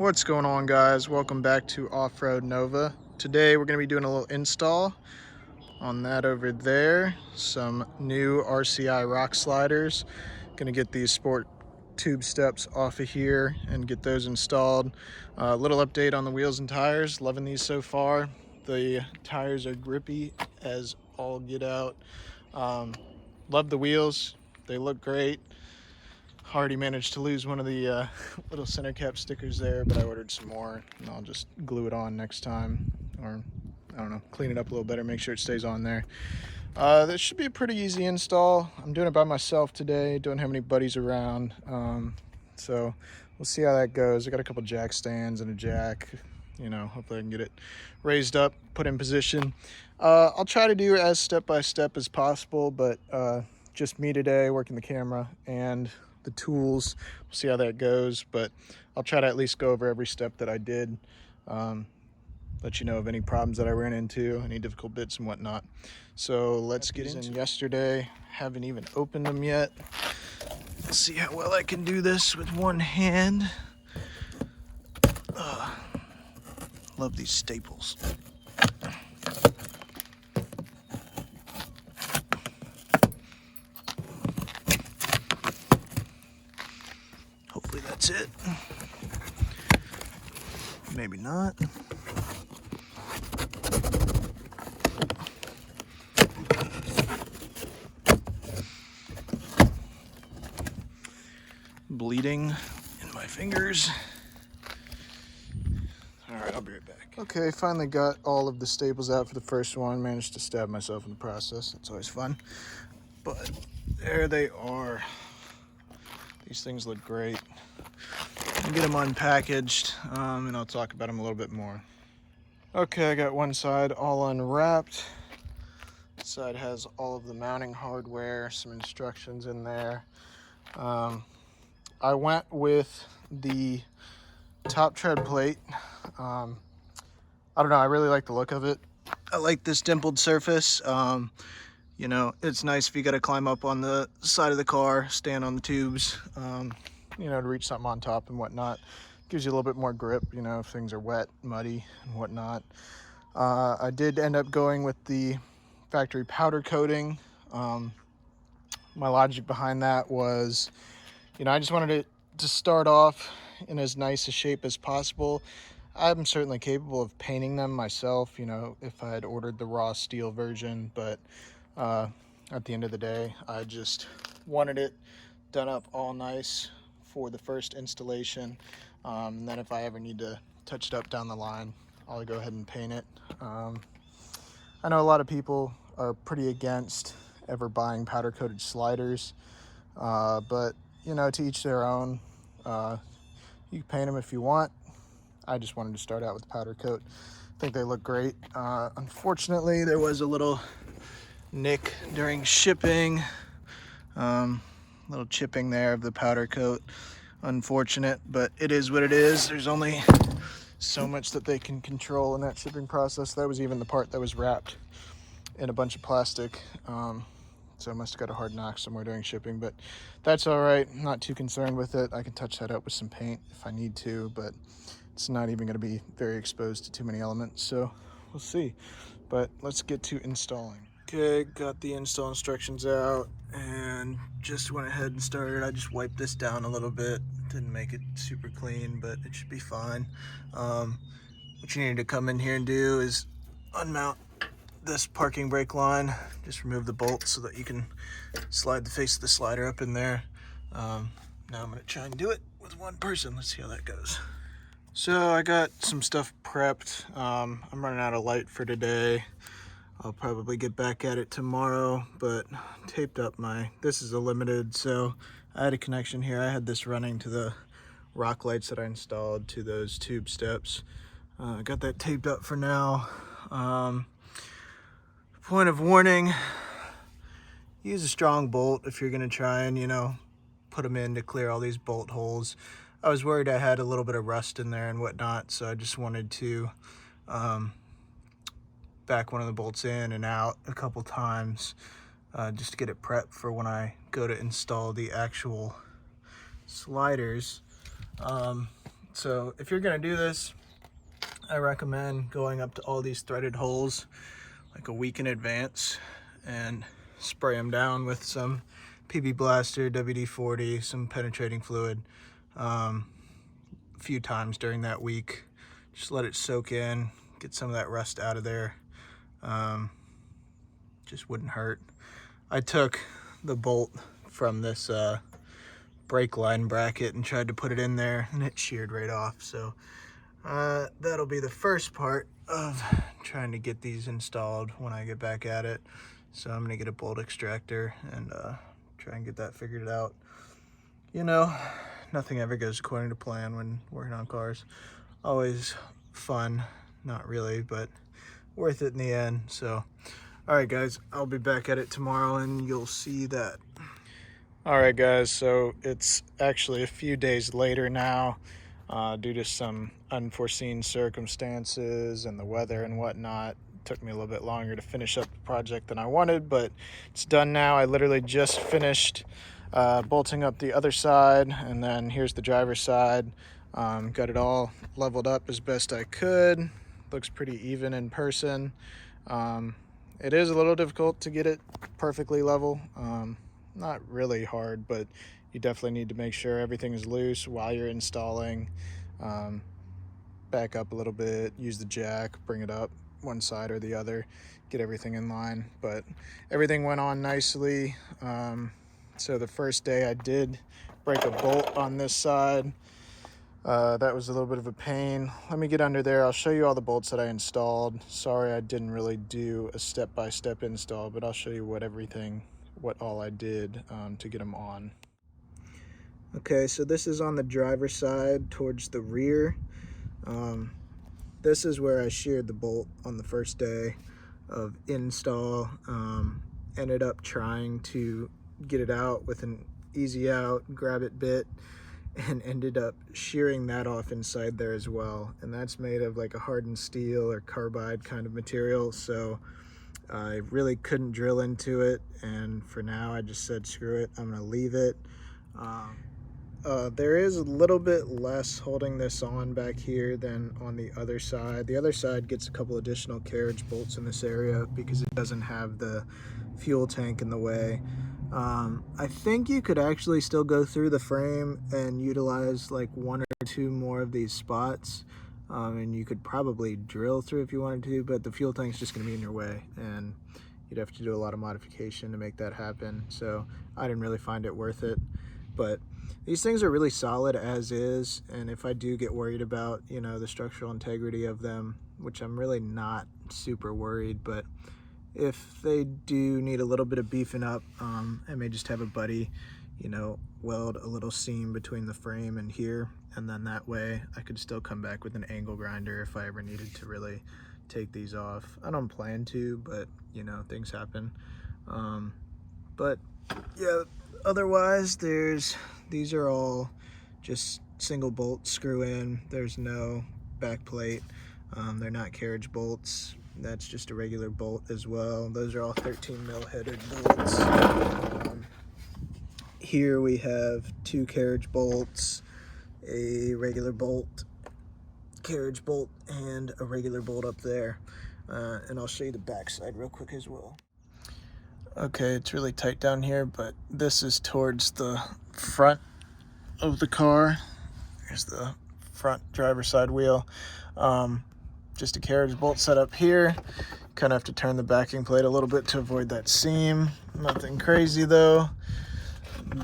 What's going on, guys? Welcome back to Off-Road Nova. Today we're going to be doing a little install on that over there. Some new RCI rock sliders. Going to get these sport tube steps off of here and get those installed. A little update on the wheels and tires. Loving these so far. The tires are grippy as all get out. Love the wheels. They look great. Already managed to lose one of the little center cap stickers there, but I ordered some more and I'll just glue it on next time, or I don't know, clean it up a little better, make sure it stays on there. This should be a pretty easy install. I'm doing it by myself today, don't have any buddies around, so we'll see how that goes. I got a couple jack stands and a jack, you know, hopefully I can get it raised up, put in position. I'll try to do as step by step as possible, but just me today working the camera and the tools. We'll see how that goes, but I'll try to at least go over every step that I did, let you know of any problems that I ran into, any difficult bits and whatnot. So let's get into it. Yesterday, haven't even opened them yet. Let's see how well I can do this with one hand. Love these staples. Hopefully that's it. Maybe not. Bleeding in my fingers. All right, I'll be right back. Okay, finally got all of the staples out for the first one. Managed to stab myself in the process. That's always fun. But there they are. These things look great. I'll get them unpackaged, and I'll talk about them a little bit more. Okay, I got one side all unwrapped. This side has all of the mounting hardware, some instructions in there. I went with the top tread plate. I don't know, I really like the look of it. I like this dimpled surface. You know, it's nice if you got to climb up on the side of the car, stand on the tubes, you know, to reach something on top and whatnot. Gives you a little bit more grip, you know, if things are wet, muddy and whatnot. I did end up going with the factory powder coating. My logic behind that was, you know, I just wanted it to start off in as nice a shape as possible. I'm certainly capable of painting them myself, you know, if I had ordered the raw steel version, but at the end of the day, I just wanted it done up all nice for the first installation. And then if I ever need to touch it up down the line, I'll go ahead and paint it. I know a lot of people are pretty against ever buying powder coated sliders, but you know, to each their own. You can paint them if you want. I just wanted to start out with powder coat. I think they look great. Unfortunately, there was a little nick during shipping. Little chipping there of the powder coat. Unfortunate, but it is what it is. There's only so much that they can control in that shipping process. That was even the part that was wrapped in a bunch of plastic. So I must have got a hard knock somewhere during shipping, but that's all right. I'm not too concerned with it. I can touch that up with some paint if I need to, but it's not even going to be very exposed to too many elements, so we'll see. But let's get to installing. Okay, got the install instructions out and just went ahead and started. I just wiped this down a little bit. Didn't make it super clean, but it should be fine. What you need to come in here and do is unmount this parking brake line. Just remove the bolt so that you can slide the face of the slider up in there. Now I'm gonna try and do it with one person. Let's see how that goes. So I got some stuff prepped. I'm running out of light for today. I'll probably get back at it tomorrow, but taped up this is a limited, so I had a connection here. I had this running to the rock lights that I installed to those tube steps. Got that taped up for now. Point of warning, use a strong bolt if you're gonna try and, you know, put them in to clear all these bolt holes. I was worried I had a little bit of rust in there and whatnot, so I just wanted to back one of the bolts in and out a couple times just to get it prepped for when I go to install the actual sliders. So if you're gonna do this, I recommend going up to all these threaded holes like a week in advance and spray them down with some PB Blaster, WD-40, some penetrating fluid a few times during that week. Just let it soak in, get some of that rust out of there. Just wouldn't hurt. I took the bolt from this brake line bracket and tried to put it in there, and it sheared right off. So that'll be the first part of trying to get these installed when I get back at it. So I'm gonna get a bolt extractor and try and get that figured out. You know, nothing ever goes according to plan when working on cars. Always fun, not really, but worth it in the end. So all right guys, I'll be back at it tomorrow and you'll see that. All right guys, so it's actually a few days later now due to some unforeseen circumstances and the weather and whatnot. It took me a little bit longer to finish up the project than I wanted, but it's done now. I literally just finished bolting up the other side, and then here's the driver's side. Got it all leveled up as best I could. Looks pretty even in person. It is a little difficult to get it perfectly level. Not really hard, but you definitely need to make sure everything is loose while you're installing. Back up a little bit, use the jack, bring it up one side or the other, get everything in line. But everything went on nicely. So the first day I did break a bolt on this side. That was a little bit of a pain. Let me get under there. I'll show you all the bolts that I installed. Sorry I didn't really do a step-by-step install, but I'll show you what all I did to get them on. Okay, so this is on the driver's side towards the rear. This is where I sheared the bolt on the first day of install. Ended up trying to get it out with an easy out, grab it bit, and ended up shearing that off inside there as well. And that's made of like a hardened steel or carbide kind of material. So I really couldn't drill into it. And for now, I just said, screw it, I'm gonna leave it. There is a little bit less holding this on back here than on the other side. The other side gets a couple additional carriage bolts in this area because it doesn't have the fuel tank in the way. I think you could actually still go through the frame and utilize like one or two more of these spots. And you could probably drill through if you wanted to, but the fuel tank's just gonna be in your way and you'd have to do a lot of modification to make that happen. So I didn't really find it worth it. But these things are really solid as is, and if I do get worried about, you know, the structural integrity of them, which I'm really not super worried, but if they do need a little bit of beefing up, I may just have a buddy, you know, weld a little seam between the frame and here, and then that way I could still come back with an angle grinder if I ever needed to really take these off. I don't plan to, but you know, things happen. But yeah, otherwise these are all just single bolt screw in. There's no back plate. They're not carriage bolts. That's just a regular bolt as well. Those are all 13 mil headed bolts. Here we have two carriage bolts, a regular bolt, carriage bolt, and a regular bolt up there. And I'll show you the back side real quick as well. Okay, it's really tight down here, but this is towards the front of the car. Here's the front driver's side wheel. Just a carriage bolt set up here. Kind of have to turn the backing plate a little bit to avoid that seam. Nothing crazy though.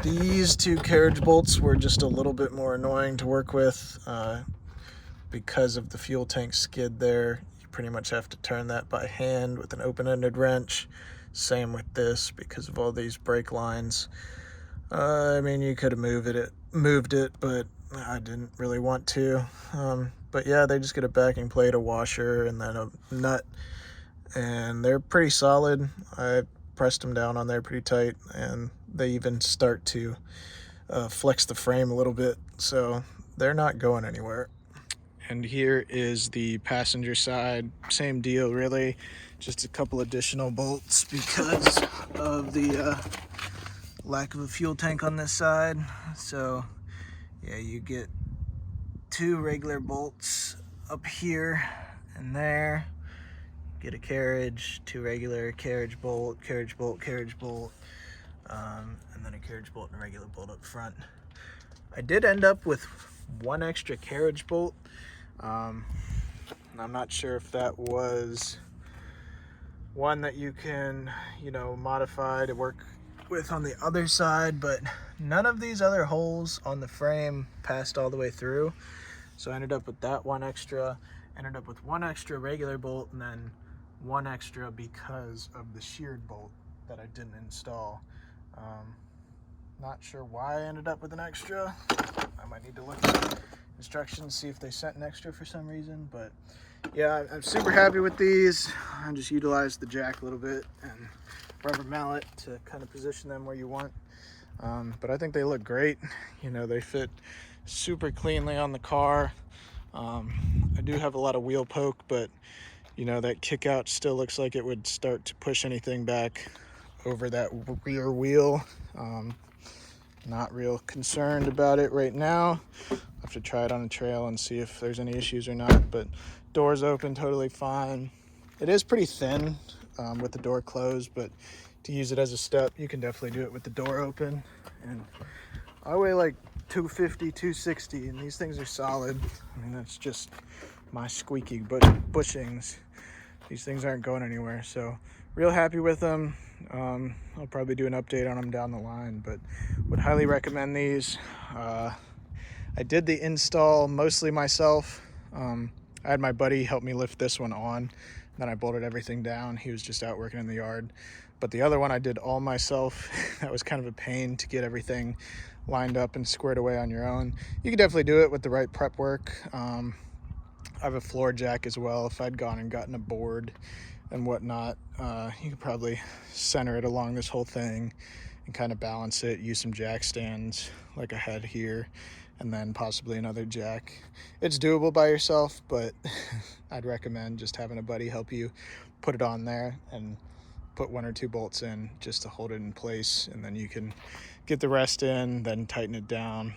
These two carriage bolts were just a little bit more annoying to work with because of the fuel tank skid there. You pretty much have to turn that by hand with an open-ended wrench. Same with this because of all these brake lines. I mean, you could have moved it, but I didn't really want to. But yeah, they just get a backing plate, a washer, and then a nut, and they're pretty solid. I pressed them down on there pretty tight, and they even start to flex the frame a little bit, so they're not going anywhere. And here is the passenger side. Same deal, really. Just a couple additional bolts because of the lack of a fuel tank on this side. So yeah, you get 2 regular bolts up here and there. Get a carriage, 2 regular, carriage bolt, carriage bolt, carriage bolt, and then a carriage bolt and a regular bolt up front. I did end up with 1 extra carriage bolt. I'm not sure if that was one that you can, you know, modify to work with on the other side, but none of these other holes on the frame passed all the way through. So I ended up with that 1 extra, ended up with 1 extra regular bolt, and then 1 extra because of the sheared bolt that I didn't install. Not sure why I ended up with an extra. I might need to look at instructions, see if they sent an extra for some reason, but yeah, I'm super happy with these. I just utilized the jack a little bit and rubber mallet to kind of position them where you want. But I think they look great. You know, they fit super cleanly on the car. I do have a lot of wheel poke, but you know, that kick out still looks like it would start to push anything back over that rear wheel. Not real concerned about it right now. I'll have to try it on a trail and see if there's any issues or not, but doors open totally fine. It is pretty thin with the door closed, but to use it as a step, you can definitely do it with the door open. And I weigh like 250, 260, and these things are solid. I mean, that's just my squeaky bushings. These things aren't going anywhere, so real happy with them. I'll probably do an update on them down the line, but would highly recommend these. I did the install mostly myself. I had my buddy help me lift this one on, then I bolted everything down. He was just out working in the yard. But the other one I did all myself. That was kind of a pain to get everything lined up and squared away on your own. You can definitely do it with the right prep work. I have a floor jack as well. If I'd gone and gotten a board and whatnot, you could probably center it along this whole thing and kind of balance it, use some jack stands like I had here, and then possibly another jack. It's doable by yourself, but I'd recommend just having a buddy help you put it on there and put 1 or 2 bolts in just to hold it in place, and then you can get the rest in, then tighten it down.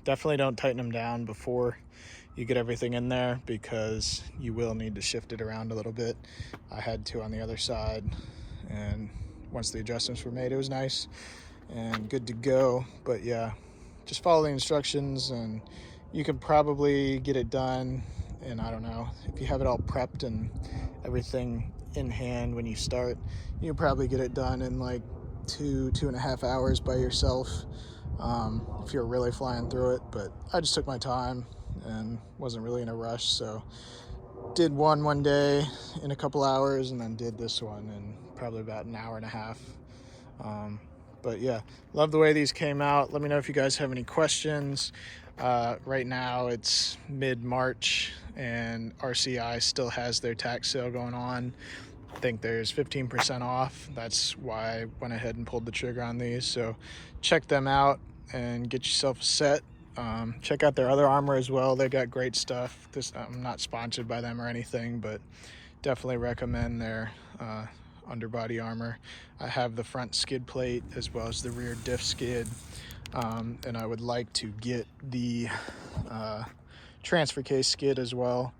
Definitely don't tighten them down before you get everything in there, because you will need to shift it around a little bit. I had to on the other side, and once the adjustments were made, it was nice and good to go. But yeah, just follow the instructions and you can probably get it done. And I don't know, if you have it all prepped and everything in hand when you start, you can probably get it done in like 2.5 hours by yourself, if you're really flying through it. But I just took my time and wasn't really in a rush, so did one day in a couple hours, and then did this one in probably about an hour and a half. But yeah, love the way these came out. Let me know if you guys have any questions. Right now it's mid-March and RCI still has their tax sale going on. I think there's 15% off. That's why I went ahead and pulled the trigger on these. So check them out and get yourself a set. Check out their other armor as well. They got great stuff. I'm not sponsored by them or anything, but definitely recommend their underbody armor. I have the front skid plate as well as the rear diff skid, and I would like to get the transfer case skid as well,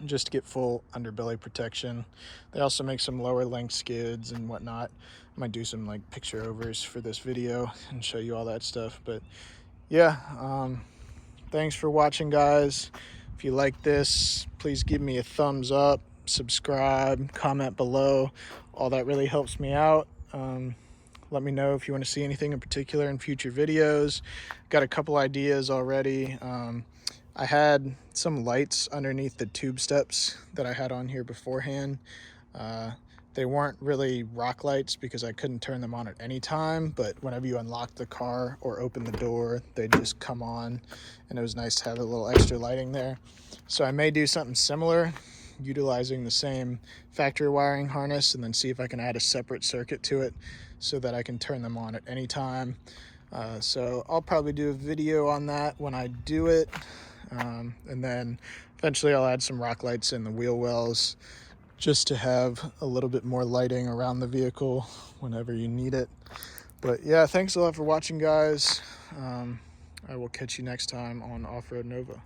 just to get full underbelly protection. They also make some lower length skids and whatnot. I might do some like picture overs for this video and show you all that stuff. But yeah, thanks for watching, guys. If you like this, please give me a thumbs up, subscribe, comment below. All that really helps me out. Let me know if you want to see anything in particular in future videos. Got a couple ideas already. I had some lights underneath the tube steps that I had on here beforehand. They weren't really rock lights because I couldn't turn them on at any time, but whenever you unlock the car or open the door, they just come on, and it was nice to have a little extra lighting there. So I may do something similar, utilizing the same factory wiring harness, and then see if I can add a separate circuit to it so that I can turn them on at any time. So I'll probably do a video on that when I do it. And then eventually I'll add some rock lights in the wheel wells just to have a little bit more lighting around the vehicle whenever you need it. But yeah, thanks a lot for watching, guys. I will catch you next time on Off-Road Nova.